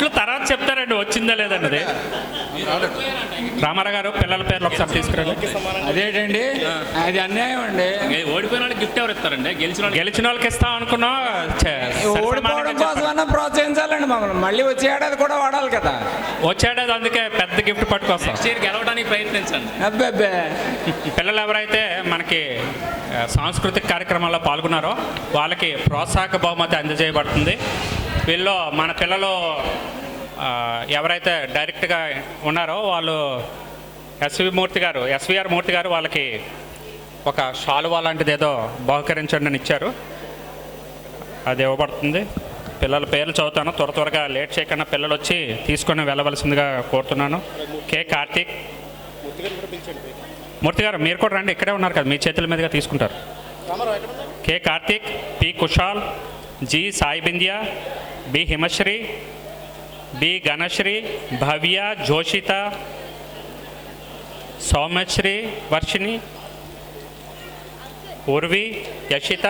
గిఫ్ట్లు తర్వాత చెప్తారండి వచ్చిందా లేదన్నది. రామారావు గారు పిల్లల పేర్లు ఒకసారి తీసుకురండి. అదేంటండి, అది అన్యాయం అండి. ఓడిపోయిన వాళ్ళకి గిఫ్ట్ ఎవరు ఇస్తారండి? గెలిచిన వాళ్ళకి ఇస్తాం అనుకున్నాం. ఓడిపోవడం కోసమన్నా ప్రోత్సహించాలండి మమ్మల్ని. మళ్ళీ వచ్చే ఏడాది కూడా వాడాలి కదా. వచ్చేటది, అందుకే పెద్ద గిఫ్ట్ పట్టుకొస్తాం. నెక్స్ట్ ఇయర్ గెలవడానికి ప్రయత్నించండి. అబ్బే పిల్లలు ఎవరైతే మనకి సాంస్కృతిక కార్యక్రమాల్లో పాల్గొన్నారో వాళ్ళకి ప్రోత్సాహక బహుమతి అందజేయబడుతుంది. వీళ్ళు మన పిల్లలు ఎవరైతే డైరెక్ట్గా ఉన్నారో వాళ్ళు ఎస్విఆర్ మూర్తి గారు వాళ్ళకి ఒక శాలువా లాంటిది ఏదో బహుకరించండి అని ఇచ్చారు. అది ఇవ్వబడుతుంది. పిల్లల పేర్లు చదువుతాను, త్వరగా లేట్ చేయకుండా పిల్లలు వచ్చి తీసుకొని వెళ్ళవలసిందిగా కోరుతున్నాను. కే కార్తీక్ మూర్తి గారు మీరు కూడా రండి, ఇక్కడే ఉన్నారు కదా, మీ చేతుల మీదుగా తీసుకుంటారు. K Karthik, P Kushal, G Sai Bindya, B Himasri, B Ganasri, Bhavya, Joshitha, Soumyasri, Varshini, Urvi, Yashitha.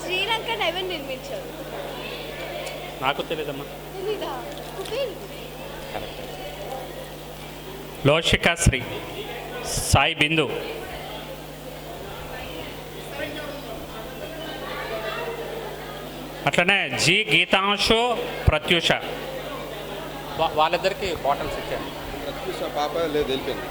శ్రీలంకను ఎవరు నిర్మించారు? నాకు తెలియదమ్మా. లోషికా శ్రీ, సాయి బిందు, అట్లనే జి గీతాంశు, ప్రత్యూష. వాళ్ళిద్దరికి బాటిల్స్ ఇచ్చారు. ప్రత్యూష పాప లేదు, వెళ్ళిపోయింది.